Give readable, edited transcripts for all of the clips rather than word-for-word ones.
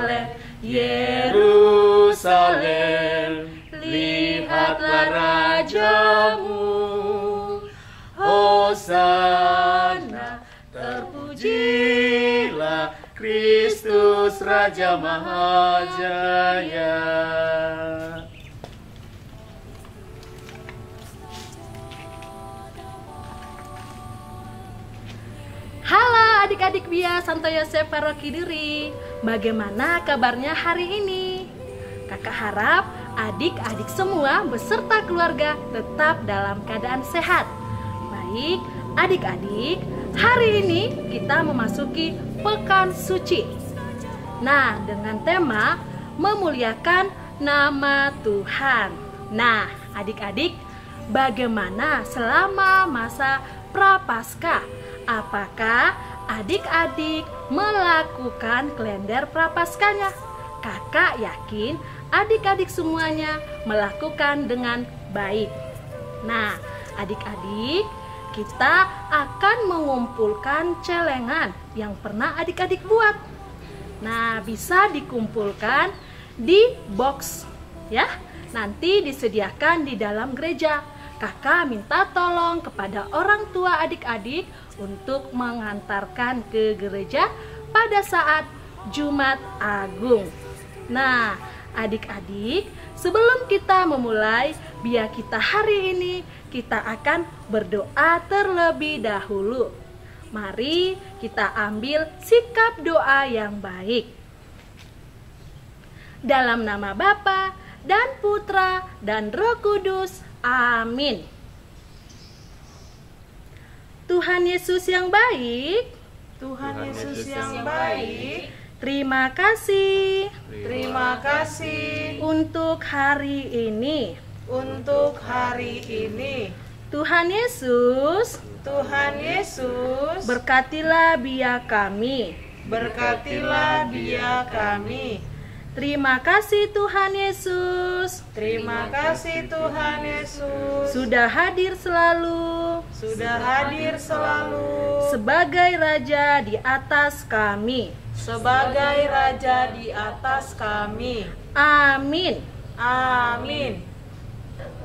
Yerusalem, Yerusalem, lihatlah rajamu. Hosana, terpujilah Kristus Raja Mahajaya. Halo adik-adik Bia Santo Yosef Paroki Duri, bagaimana kabarnya hari ini? Kakak harap adik-adik semua beserta keluarga tetap dalam keadaan sehat. Baik, adik-adik, hari ini kita memasuki Pekan Suci. Nah, dengan tema memuliakan nama Tuhan. Nah, adik-adik, bagaimana selama masa Prapaskah? Apakah adik-adik melakukan kalender Prapaskahnya? Kakak yakin adik-adik semuanya melakukan dengan baik. Nah, adik-adik, kita akan mengumpulkan celengan yang pernah adik-adik buat. Nah, bisa dikumpulkan di box ya. Nanti disediakan di dalam gereja. Kakak minta tolong kepada orang tua adik-adik untuk mengantarkan ke gereja pada saat Jumat Agung. Nah, adik-adik, sebelum kita memulai biar kita hari ini, kita akan berdoa terlebih dahulu. Mari kita ambil sikap doa yang baik. Dalam nama Bapa dan Putra dan Roh Kudus. Amin. Tuhan Yesus yang baik, Tuhan Yesus yang baik, terima kasih untuk hari ini. Tuhan Yesus, berkatilah biak kami. Terima kasih Tuhan Yesus. Sudah hadir selalu sebagai Raja di atas kami. Amin.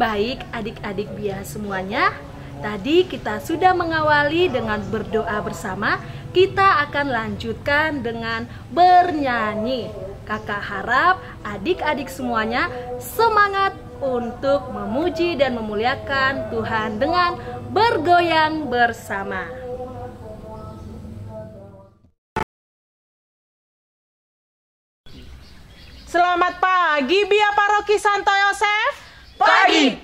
Baik adik-adik Bia semuanya, tadi kita sudah mengawali dengan berdoa bersama. Kita akan lanjutkan dengan bernyanyi. Kakak harap adik-adik semuanya semangat untuk memuji dan memuliakan Tuhan dengan bergoyang bersama. Selamat pagi Bia Paroki Santo Yosef. Pagi.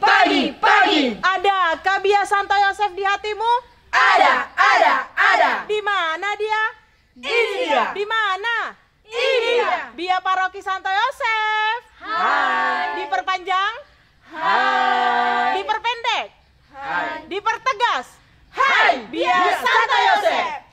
Adakah Bia Santo Yosef di hatimu? Ada. Di mana dia? Ini dia. Di mana? Ini dia. Bia Paroki Santo Yosef. Hai. Diperpanjang? Hai. Diperpendek? Hai. Dipertegas? Hai, Bia Santo Yosef.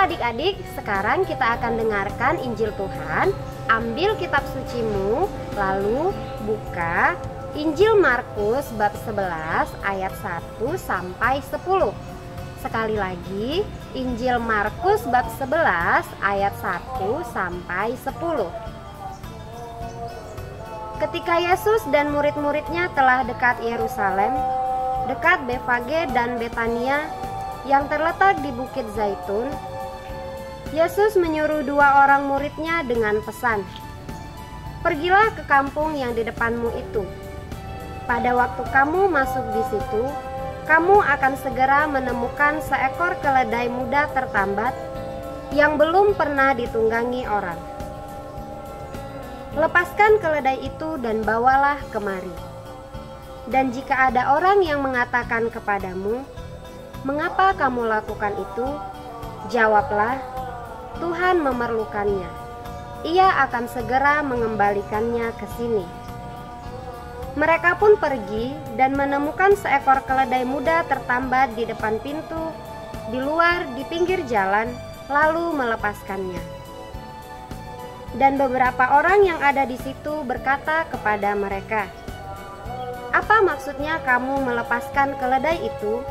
adik-adik, sekarang kita akan dengarkan Injil Tuhan. Ambil kitab sucimu, lalu buka Injil Markus bab 11 ayat 1 sampai 10. Sekali lagi, Injil Markus bab 11 ayat 1 sampai 10. Ketika Yesus dan murid-muridnya telah dekat Yerusalem, dekat Befage dan Betania yang terletak di Bukit Zaitun, Yesus menyuruh 2 orang muridnya dengan pesan, "Pergilah ke kampung yang di depanmu itu. Pada waktu kamu masuk di situ, kamu akan segera menemukan seekor keledai muda tertambat yang belum pernah ditunggangi orang. Lepaskan keledai itu dan bawalah kemari. Dan jika ada orang yang mengatakan kepadamu, 'Mengapa kamu lakukan itu?' jawablah, 'Tuhan memerlukannya. Ia akan segera mengembalikannya ke sini.' Mereka pun pergi dan menemukan seekor keledai muda tertambat di depan pintu, di luar di pinggir jalan, lalu melepaskannya. Dan beberapa orang yang ada di situ berkata kepada mereka, 'Apa maksudnya kamu melepaskan keledai itu?'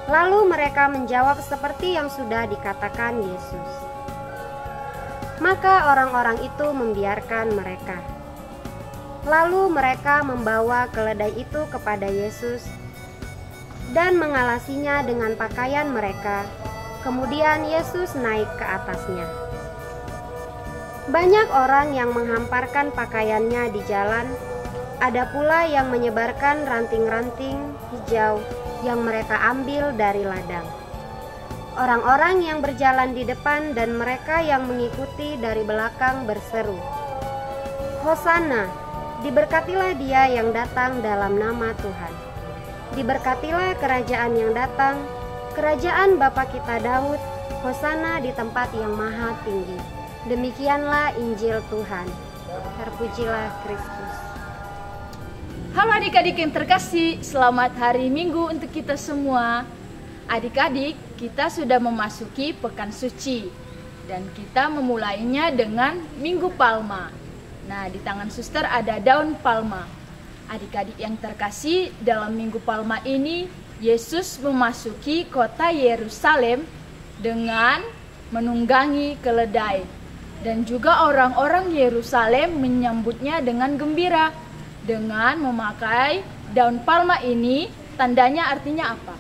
Lalu mereka menjawab seperti yang sudah dikatakan Yesus. Maka orang-orang itu membiarkan mereka. Lalu mereka membawa keledai itu kepada Yesus dan mengalasinya dengan pakaian mereka. Kemudian Yesus naik ke atasnya. Banyak orang yang menghamparkan pakaiannya di jalan. Ada pula yang menyebarkan ranting-ranting hijau yang mereka ambil dari ladang. Orang-orang yang berjalan di depan dan mereka yang mengikuti dari belakang berseru, 'Hosana, diberkatilah Dia yang datang dalam nama Tuhan. Diberkatilah kerajaan yang datang, kerajaan Bapa kita Daud, Hosana di tempat yang maha tinggi.' Demikianlah Injil Tuhan. Terpujilah Kristus. Halo adik-adik yang terkasih, selamat hari Minggu untuk kita semua. Adik-adik, kita sudah memasuki Pekan Suci dan kita memulainya dengan Minggu Palma. Nah, di tangan suster ada daun palma. Adik-adik yang terkasih, dalam Minggu Palma ini Yesus memasuki kota Yerusalem dengan menunggangi keledai. Dan juga orang-orang Yerusalem menyambutnya dengan gembira dengan memakai daun palma ini. Tandanya artinya apa?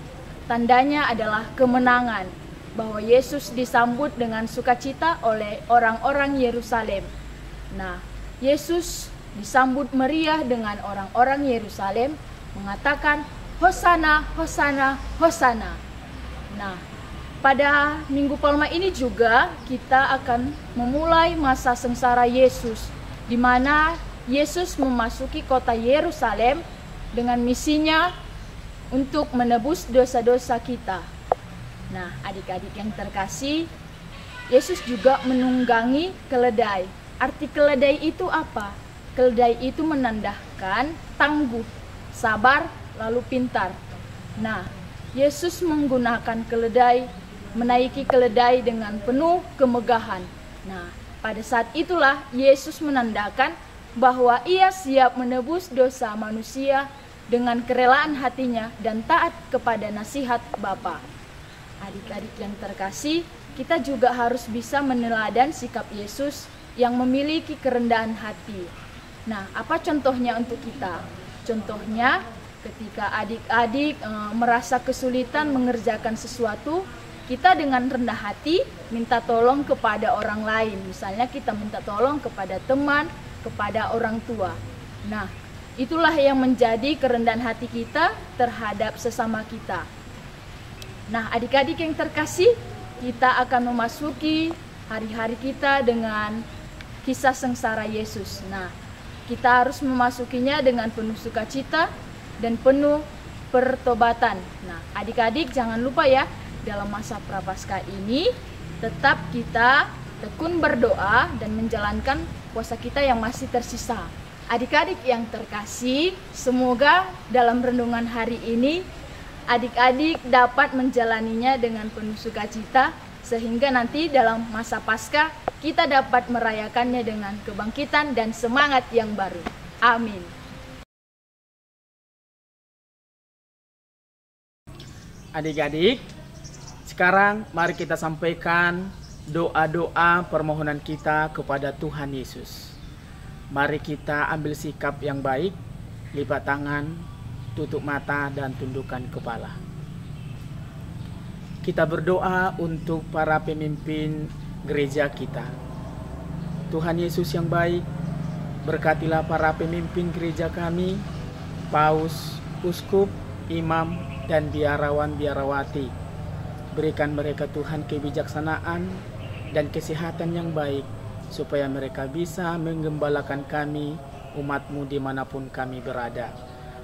Tandanya adalah kemenangan, bahwa Yesus disambut dengan sukacita oleh orang-orang Yerusalem. Nah, Yesus disambut meriah dengan orang-orang Yerusalem mengatakan, "Hosana, Hosana, Hosana." Nah, pada Minggu Palma ini juga kita akan memulai masa sengsara Yesus, di mana Yesus memasuki kota Yerusalem dengan misinya untuk menebus dosa-dosa kita. Nah, adik-adik yang terkasih, Yesus juga menunggangi keledai. Arti keledai itu apa? Keledai itu menandakan tangguh, sabar, lalu pintar. Nah, Yesus menggunakan keledai, menaiki keledai dengan penuh kemegahan. Nah, pada saat itulah Yesus menandakan bahwa Ia siap menebus dosa manusia dengan kerelaan hatinya dan taat kepada nasihat Bapa. Adik-adik yang terkasih, kita juga harus bisa meneladan sikap Yesus yang memiliki kerendahan hati. Nah, apa contohnya untuk kita? Contohnya, ketika adik-adik merasa kesulitan mengerjakan sesuatu, kita dengan rendah hati minta tolong kepada orang lain. Misalnya kita minta tolong kepada teman, kepada orang tua. Nah, itulah yang menjadi kerendahan hati kita terhadap sesama kita. Nah, adik-adik yang terkasih, kita akan memasuki hari-hari kita dengan kisah sengsara Yesus. Nah, kita harus memasukinya dengan penuh sukacita dan penuh pertobatan. Nah, adik-adik jangan lupa ya, dalam masa Prapaskah ini tetap kita tekun berdoa dan menjalankan puasa kita yang masih tersisa. Adik-adik yang terkasih, semoga dalam renungan hari ini adik-adik dapat menjalaninya dengan penuh sukacita sehingga nanti dalam masa Paskah kita dapat merayakannya dengan kebangkitan dan semangat yang baru. Amin. Adik-adik, sekarang mari kita sampaikan doa-doa permohonan kita kepada Tuhan Yesus. Mari kita ambil sikap yang baik, lipat tangan, tutup mata, dan tundukkan kepala. Kita berdoa untuk para pemimpin gereja kita. Tuhan Yesus yang baik, berkatilah para pemimpin gereja kami, paus, uskup, imam, dan biarawan-biarawati. Berikan mereka Tuhan kebijaksanaan dan kesehatan yang baik, supaya mereka bisa menggembalakan kami, umat-Mu dimanapun kami berada.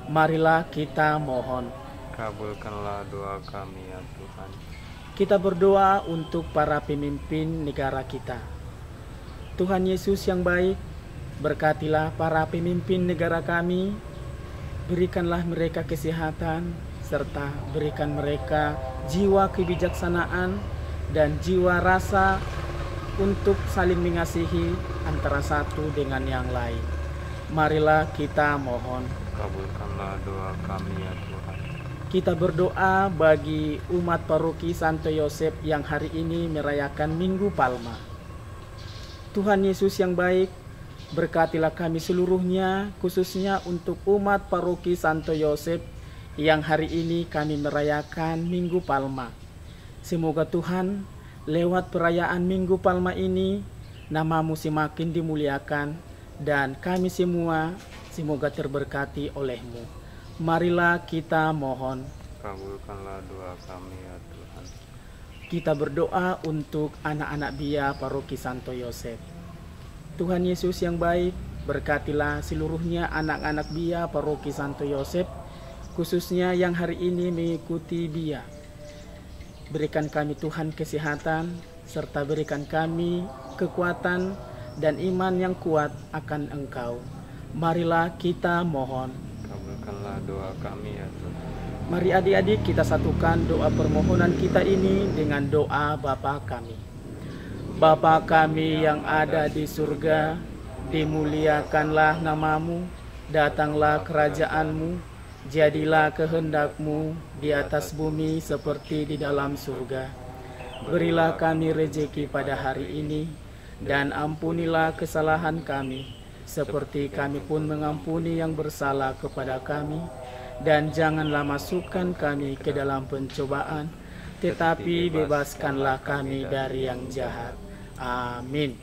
Marilah kita mohon. Kabulkanlah doa kami ya Tuhan. Kita berdoa untuk para pemimpin negara kita. Tuhan Yesus yang baik, berkatilah para pemimpin negara kami, berikanlah mereka kesehatan, serta berikan mereka jiwa kebijaksanaan dan jiwa rasa untuk saling mengasihi antara satu dengan yang lain. Marilah kita mohon. Kabulkanlah doa kami ya Tuhan. Kita berdoa bagi umat paroki Santo Yosef yang hari ini merayakan Minggu Palma. Tuhan Yesus yang baik, berkatilah kami seluruhnya, khususnya untuk umat paroki Santo Yosef yang hari ini kami merayakan Minggu Palma. Semoga Tuhan, lewat perayaan Minggu Palma ini, nama-Mu semakin dimuliakan, dan kami semua semoga terberkati oleh-Mu. Marilah kita mohon. Kabulkanlah doa kami ya Tuhan. Kita berdoa untuk anak-anak Bia paroki Santo Yosef. Tuhan Yesus yang baik, berkatilah seluruhnya anak-anak Bia paroki Santo Yosef, khususnya yang hari ini mengikuti Bia. Berikan kami Tuhan kesehatan, serta berikan kami kekuatan dan iman yang kuat akan Engkau. Marilah kita mohon. Kabulkanlah doa kami ya Tuhan. Mari adik-adik kita satukan doa permohonan kita ini dengan doa Bapa kami. Bapa kami yang ada di surga, dimuliakanlah nama-Mu, datanglah kerajaan-Mu, jadilah kehendak-Mu di atas bumi seperti di dalam surga. Berilah kami rejeki pada hari ini, dan ampunilah kesalahan kami, seperti kami pun mengampuni yang bersalah kepada kami. Dan janganlah masukkan kami ke dalam pencobaan, tetapi bebaskanlah kami dari yang jahat. Amin.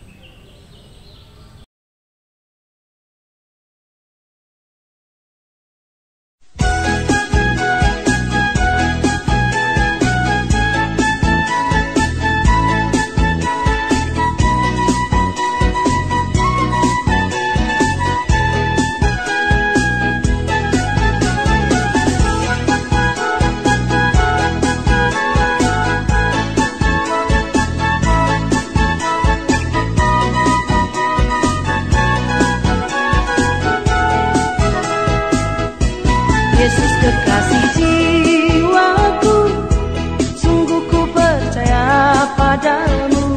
Yesus kekasih jiwaku, sungguh ku percaya padamu.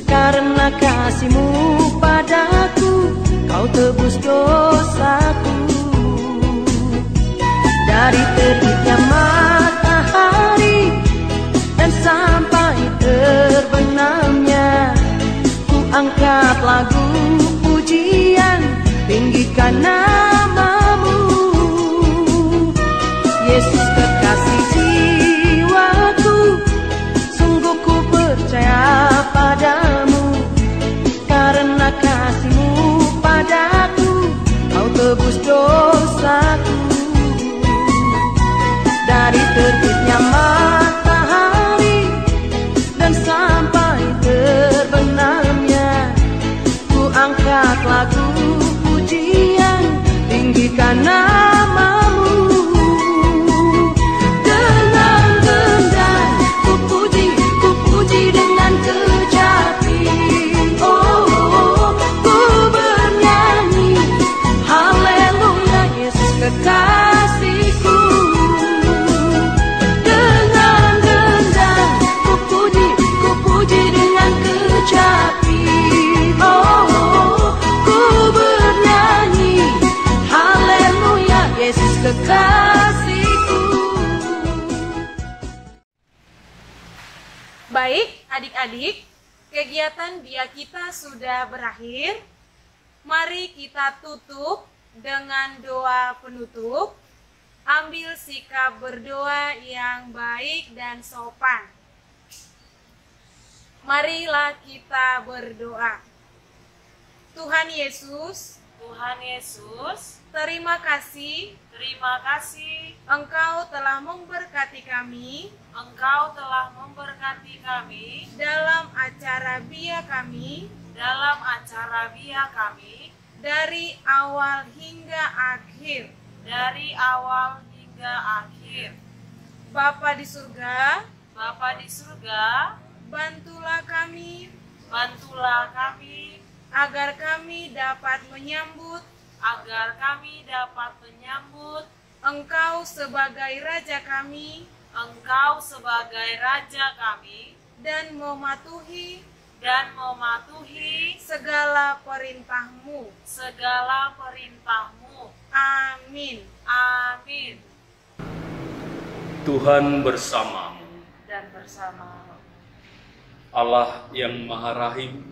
Karena kasih-Mu padaku, Kau tebus dosaku. Dari terbitnya matahari dan sampai terbenamnya, ku angkat lagu pujian, tinggikan nama-Mu. Yesus kekasih jiwaku, sungguh ku percaya padamu. Karena kasih-Mu padaku, Baik, adik-adik, kegiatan dia kita sudah berakhir. Mari kita tutup dengan doa penutup. Ambil sikap berdoa yang baik dan sopan. Marilah kita berdoa. Tuhan Yesus, terima kasih Engkau telah memberkati kami dalam acara BIA kami dari awal hingga akhir. Bapa di surga, bantulah kami agar kami dapat menyambut Engkau sebagai Raja kami dan mematuhi segala perintah-Mu. Amin. Tuhan bersamamu. Dan bersama Allah yang Maha Rahim,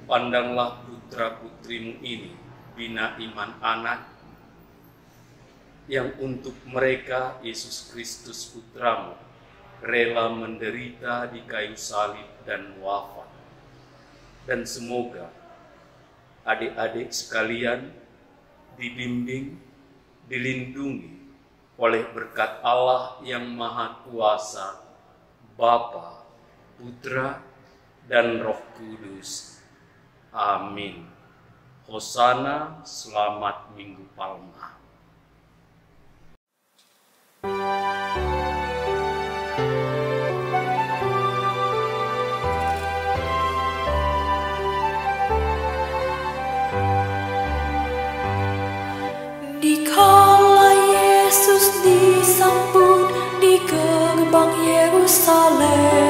pandanglah putra-putrimu ini, bina iman anak, yang untuk mereka Yesus Kristus putramu rela menderita di kayu salib dan wafat. Dan semoga adik-adik sekalian dibimbing, dilindungi oleh berkat Allah yang Maha Kuasa, Bapa, Putra, dan Roh Kudus. Amin. Hosana, selamat Minggu Palma. Dikala Yesus disambut di gerbang Yerusalem,